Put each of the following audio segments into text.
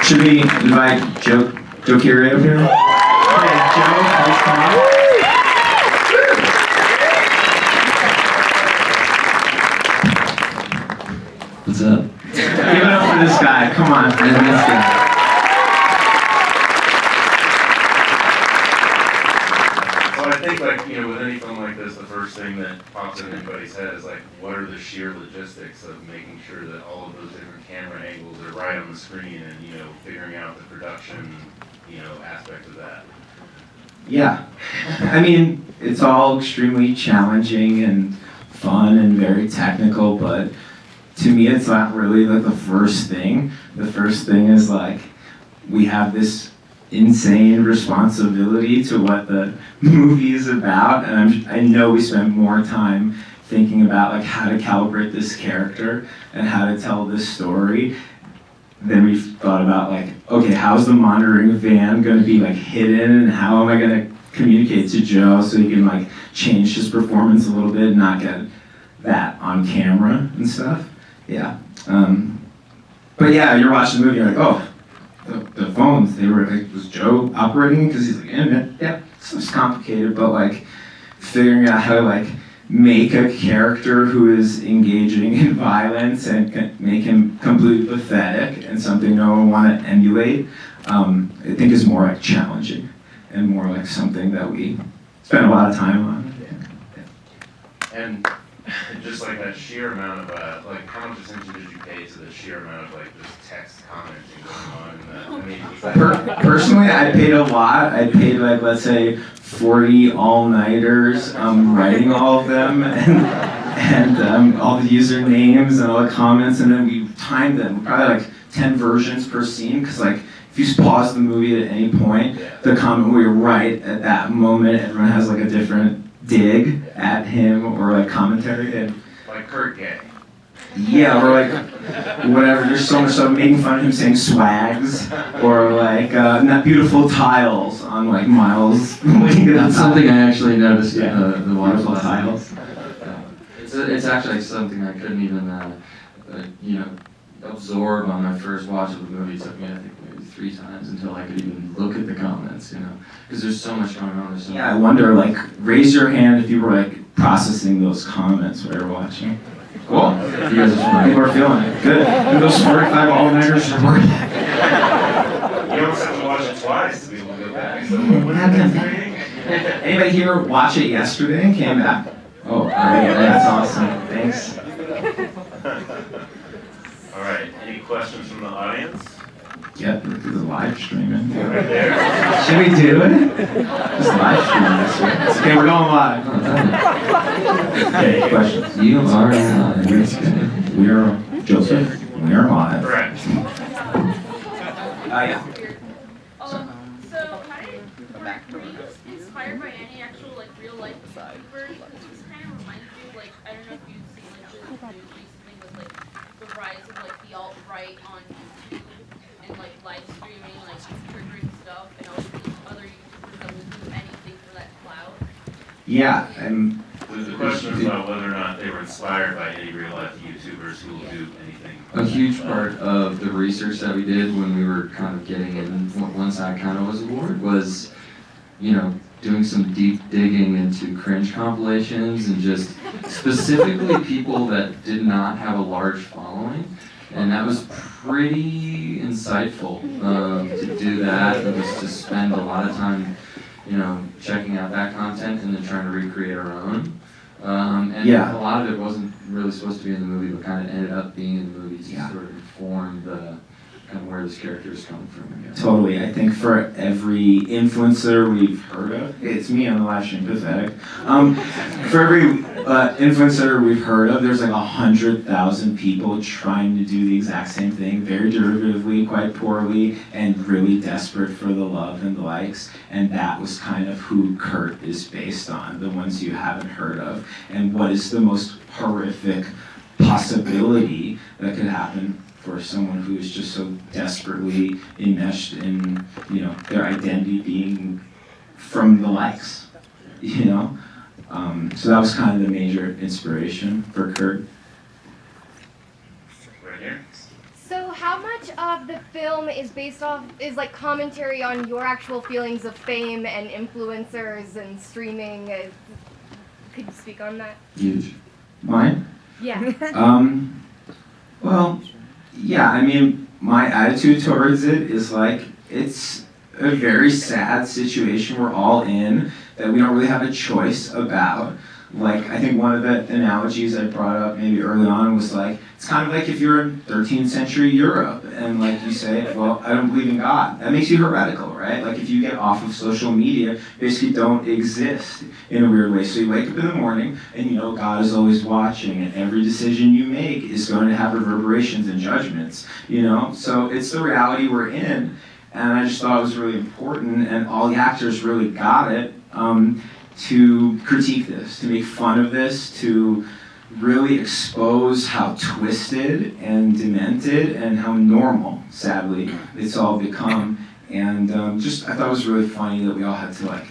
Should we invite Joe Keery up here? Okay, Joe, please come up. What's up? Give it up for this guy. Come on. And this guy. So I think, like, you know, with any film like this, the first thing that pops in anybody's head is like, what are the sheer logistics of making sure that all of those different camera angles are right on the screen, and, you know, figuring out the production, you know, aspect of that. Yeah. I mean, it's all extremely challenging and fun and very technical, but to me, it's not really like the first thing. The first thing is like, we have this insane responsibility to what the movie is about, and I know we spend more time thinking about like how to calibrate this character and how to tell this story than we've thought about like, okay, how's the monitoring van going to be like hidden, and how am I going to communicate to Joe so he can like change his performance a little bit and not get that on camera and stuff. Yeah. But yeah, you're watching the movie, you're like, oh, the phones, they were like, was Joe operating? Because he's like, yeah, it's complicated, but like figuring out how to like make a character who is engaging in violence and make him completely pathetic and something no one want to emulate, I think is more like challenging and more like something that we spend a lot of time on. Yeah. And just like that sheer amount of, like, how much attention did you pay to the sheer amount of, like, just text commenting going on in that? I mean, was that... Personally, I paid a lot. I paid, like, let's say, 40 all-nighters writing all of them and all the usernames and all the comments, and then we timed them. Probably, like, 10 versions per scene, because, like, if you pause the movie at any point, the comment will be right at that moment. Everyone has, like, a different dig at him or like commentary and like Kurt Gay. Yeah, or like whatever. There's so much stuff making fun of him saying swags or like not beautiful tiles on like Miles. That's something I actually noticed in the beautiful waterfall tiles. It's actually something I couldn't even you know, absorb on my first watch of the movie. It took me, I think, maybe 3 times until I could even look at the comments, you know, because there's so much going on. Yeah, I wonder, like, raise your hand if you were like processing those comments while you're watching. Cool. You guys are People are feeling it. Good. And those 45 all-nighters are worth it. You almost have to watch it twice to be able to go back. So what is that? Anybody here watch it yesterday and came back? Oh, great. That's awesome. Thanks. All right. Any questions from the audience? Yep, this is live streaming. Right there. Should we do it? Just live streaming this week. Okay, we're going live. Okay, questions? You are live. We are Joseph. We are live. Correct. Yeah. So how did were you inspired by any actual like real life YouTubers? This kind of reminds me, like, I don't know if you've seen like the news recently with like the rise of like the alt-right on YouTube and like live streaming, like triggering stuff, and all these other YouTubers that will do anything for that clout. Yeah, The question is about whether or not they were inspired by any real life YouTubers who will do anything. A huge part of the research that we did when we were kind of getting in, once I kind of was aboard, was, you know, doing some deep digging into Cringe compilations and just specifically people that did not have a large following. And that was pretty insightful to do that. It was to spend a lot of time, you know, checking out that content and then trying to recreate our own. And a lot of it wasn't really supposed to be in the movie, but kind of ended up being in the movie to sort of inform the kind of where this character is coming from, I guess. Totally. I think for every influencer we've heard of, it's me on the live stream, pathetic. For every influencer we've heard of, there's like 100,000 people trying to do the exact same thing, very derivatively, quite poorly, and really desperate for the love and the likes. And that was kind of who Kurt is based on, the ones you haven't heard of. And what is the most horrific possibility that could happen for someone who is just so desperately enmeshed in, you know, their identity being from the likes, you know? So that was kind of the major inspiration for Kurt. Right here. So how much of the film is like commentary on your actual feelings of fame and influencers and streaming? Could you speak on that? Huge. Mine? Yeah. Well, yeah, I mean, my attitude towards it is like, it's a very sad situation we're all in that we don't really have a choice about. Like, I think one of the analogies I brought up maybe early on was like, it's kind of like if you're in 13th century Europe and like you say, well, I don't believe in God. That makes you heretical, right? Like if you get off of social media, you basically don't exist in a weird way. So you wake up in the morning and you know God is always watching and every decision you make is going to have reverberations and judgments, you know? So it's the reality we're in. And I just thought it was really important and all the actors really got it. To critique this, to make fun of this, to really expose how twisted and demented and how normal, sadly, it's all become. And I thought it was really funny that we all had to like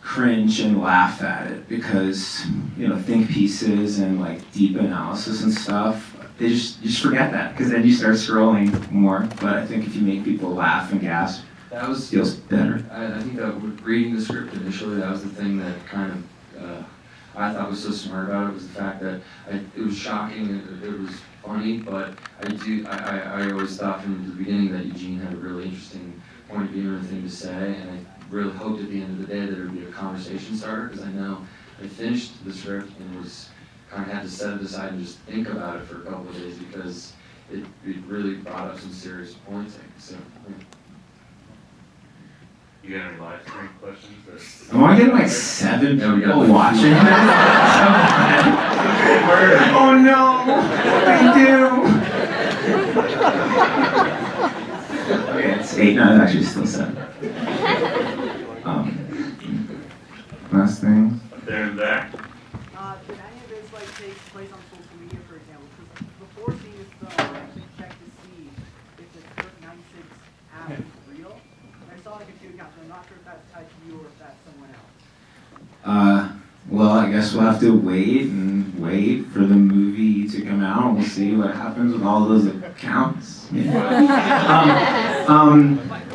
cringe and laugh at it because, you know, think pieces and like deep analysis and stuff, you just forget that because then you start scrolling more. But I think if you make people laugh and gasp, That was feels better. I think that reading the script initially, that was the thing that kind of I thought was so smart about it was the fact that it was shocking, it was funny, but I always thought from the beginning that Eugene had a really interesting point of view and thing to say, and I really hoped at the end of the day that it would be a conversation starter because I know I finished the script and was kind of had to set it aside and just think about it for a couple of days because it really brought up some serious points. So. Yeah. You got any live stream questions? I want to get like 7 Yeah, we got people like watching this. Oh no, they do. Okay, it's 8. No, it's actually still 7. Last thing. There and back. Did any of this like take place on social media, for example? Because before seeing this film, I actually checked to see if the Kirk 96 app is real. And I saw like a few accounts, and I'm not sure if that's tied to you or if that's someone else. Well, I guess we'll have to wait for the movie to come out. We'll see what happens with all those accounts.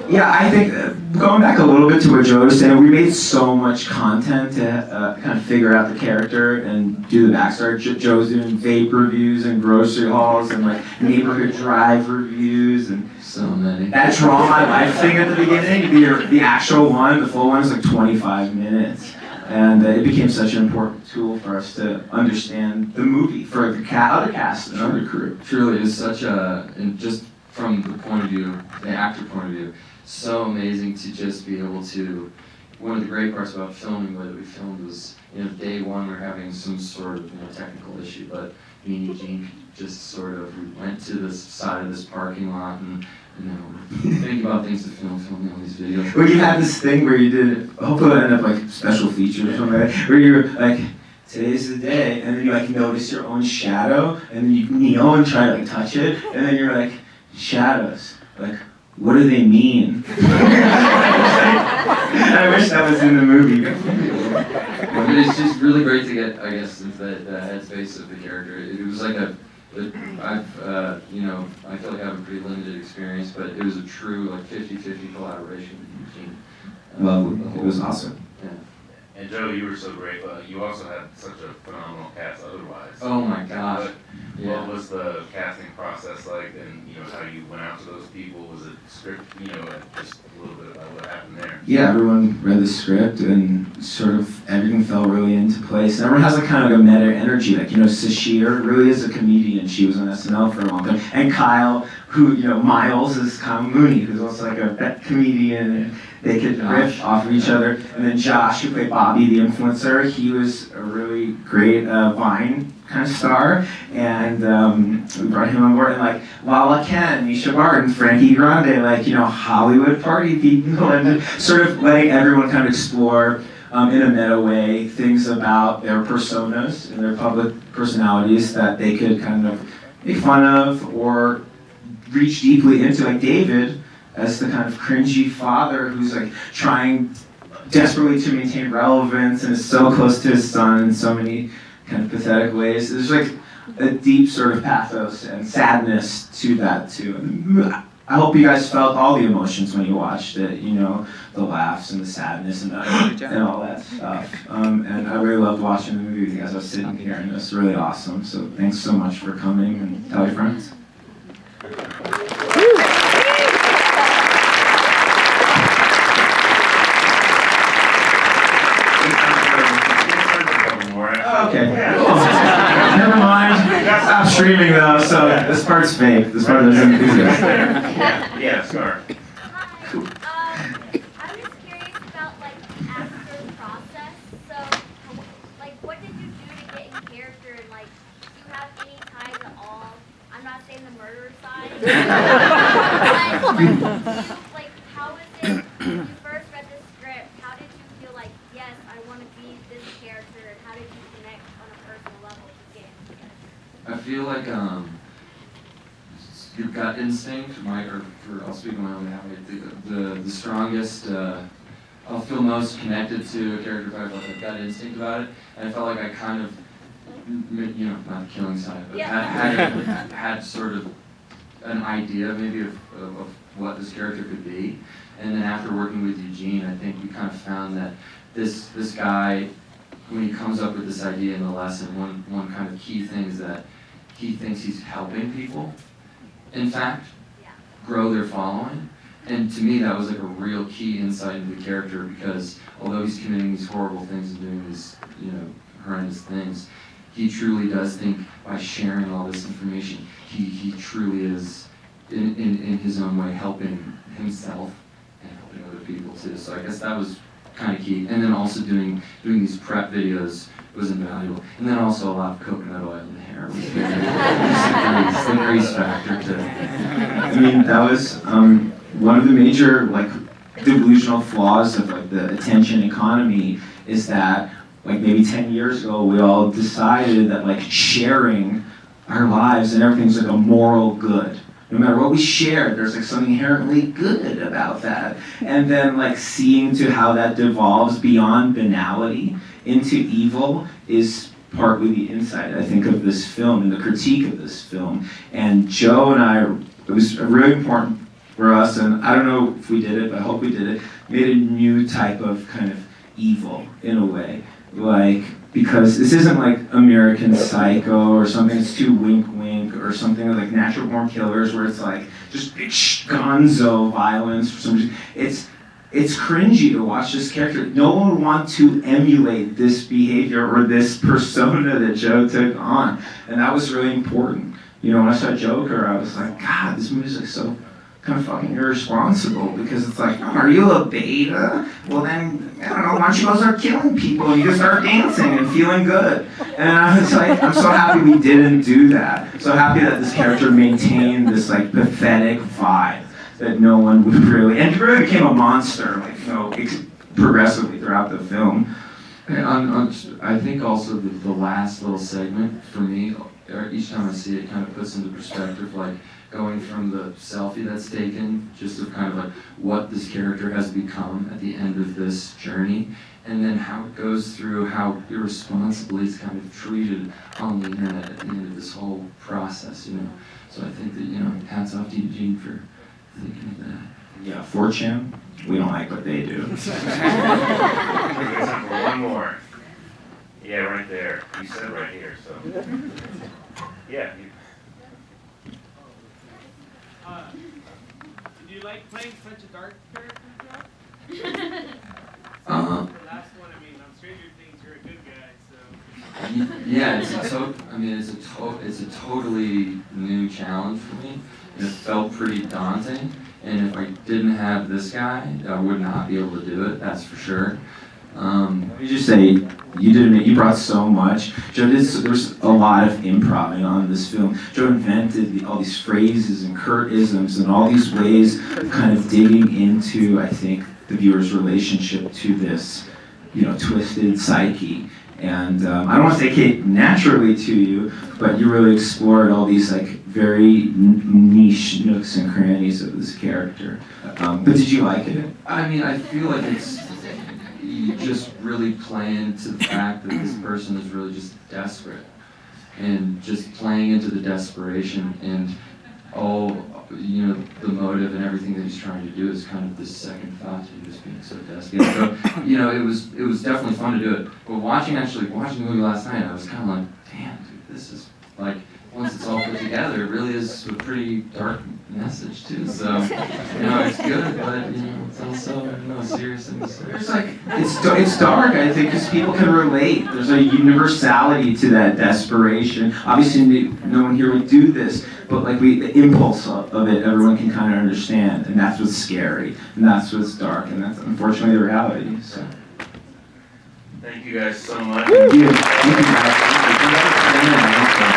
Yeah, I think going back a little bit to what Joe was saying, we made so much content to kind of figure out the character and do the backstory. Joe's doing vape reviews and grocery hauls and like neighborhood drive reviews and So many. that Draw My Life thing at the beginning. The actual one, the full one, is like 25 minutes. And it became such an important tool for us to understand the movie, for the other cast and other crew. Truly is such a, and just from the point of view, the actor point of view, so amazing to just be able to, one of the great parts about filming, the way that we filmed was, day one we were having some sort of technical issue, but me and Eugene just sort of, we went to this side of this parking lot and thinking about things to filming all these videos. Well, you had this thing where you did, hopefully it'll end up like special features or something like that, where you're like, today's the day, and then you like notice your own shadow, and then you kneel and try to like touch it, and then you're like, shadows, like, what do they mean? I wish that was in the movie. But it's just really great to get, I guess, into the headspace of the character. It was like I feel like I have a pretty limited experience, but it was a true like 50-50 collaboration with Eugene. Well, it was awesome. Yeah. And Joe, you were so great, but you also had such a phenomenal cast otherwise. Oh my gosh. What was the casting process like, and how you went out to those people? Was it script? Just a little bit about what happened there. Yeah, everyone read the script and sort of everything fell really into place. And everyone has a kind of like a meta energy, like Sashir really is a comedian. She was on SNL for a long time, and Kyle, who Miles is Kyle Mooney, who's also like a comedian. And they could riff off of each other. And then Josh, who played Bobby the influencer, he was a really great Vine kind of star, and we brought him on board, and like Lala Ken, Misha Barton, Frankie Grande, like Hollywood party people, and sort of letting everyone kind of explore in a meta way things about their personas and their public personalities that they could kind of make fun of or reach deeply into, like David as the kind of cringy father who's like trying desperately to maintain relevance and is so close to his son in so many kind of pathetic ways. There's like a deep sort of pathos and sadness to that too. And I hope you guys felt all the emotions when you watched it, you know, the laughs and the sadness and all that stuff. And I really loved watching the movie with you guys. I was sitting here and it was really awesome. So thanks so much for coming, and tell your friends. Okay. Never mind. Stop streaming though, so this part's fake. This part doesn't exist. Yeah, Scar. Hi. I was curious about like the actor process. So, like, what did you do to get in character? And like, do you have any ties at all? I'm not saying the murderer side. Like, how was it? You first read the script. How did you feel like, yes, I want to be this character? And how did you connect on a personal level to get into character? I feel like your gut instinct, I'll speak on my own behalf, the strongest, I'll feel most connected to a character if I have a gut instinct about it, and I felt like I kind of, you know, not the killing side, but had sort of an idea maybe of what this character could be, and then after working with Eugene, I think we kind of found that this guy, when he comes up with this idea in the lesson, one kind of key thing is that he thinks he's helping people, in fact, grow their following. And to me, that was like a real key insight into the character, because although he's committing these horrible things and doing these, you know, horrendous things, he truly does think by sharing all this information, he truly is, in his own way, helping himself and helping other people too. So I guess that was kind of key. And then also doing these prep videos was invaluable. And then also a lot of coconut oil in the hair was the grease factor too. I mean, that was one of the major like delusional flaws of like the attention economy is that like maybe 10 years ago we all decided that like sharing our lives and everything's like a moral good. No matter what we share, there's like something inherently good about that. And then like seeing to how that devolves beyond banality into evil is partly the insight, I think, of this film and the critique of this film. And Joe and I, it was really important for us, and I don't know if we did it, but I hope we did it, made a new type of kind of evil in a way. Like, because this isn't like American Psycho or something that's too wink wink or something like Natural Born Killers where it's like just gonzo violence for some reason. It's cringy to watch this character. No one would want to emulate this behavior or this persona that Joe took on. And that was really important. You know, when I saw Joker, I was like, God, this movie's like so kind of fucking irresponsible, because it's like, oh, are you a beta? Well then, I don't know, why don't you go start killing people and you just start dancing and feeling good? And I was like, I'm so happy we didn't do that. So happy that this character maintained this like pathetic vibe that no one would really, and he really became a monster, like, you know, progressively throughout the film. I think also the last little segment, for me, each time I see it, kind of puts into perspective, like, going from the selfie that's taken, just of kind of like what this character has become at the end of this journey, and then how it goes through how irresponsibly it's kind of treated on the internet at the end of this whole process, you know. So I think that, you know, hats off to Eugene for thinking of that. Yeah, 4chan, we don't like what they do. One more. Yeah, right there. You said right here, so. Yeah. Did you like playing such a dark character, Joe? The last one, I mean, on Stranger Things, you're a good guy, so. Yeah, it's a totally new challenge for me, and it felt pretty daunting. And if I didn't have this guy, I would not be able to do it. That's for sure. Let me just say, you brought so much. Joe there's a lot of improv on this film. Joe invented all these phrases and curt-isms and all these ways of kind of digging into, I think, the viewer's relationship to this, you know, twisted psyche. And I don't want to say Kate naturally to you, but you really explored all these like very niche nooks and crannies of this character. But did you like it? I mean, I feel like you just really play into the fact that this person is really just desperate. and just playing into the desperation and all, the motive and everything that he's trying to do is kind of this second thought to just being so desperate. So, it was definitely fun to do it. But watching the movie last night, I was kind of like, damn, dude, this is like, once it's all put together, it really is a pretty dark message too. So, it's good, but it's also serious and There's it's dark, I think, because people can relate. There's a universality to that desperation. Obviously, no one here would do this, but the impulse of it, everyone can kind of understand, and that's what's scary, and that's what's dark, and that's unfortunately the reality. So, Thank you guys so much. thank you guys.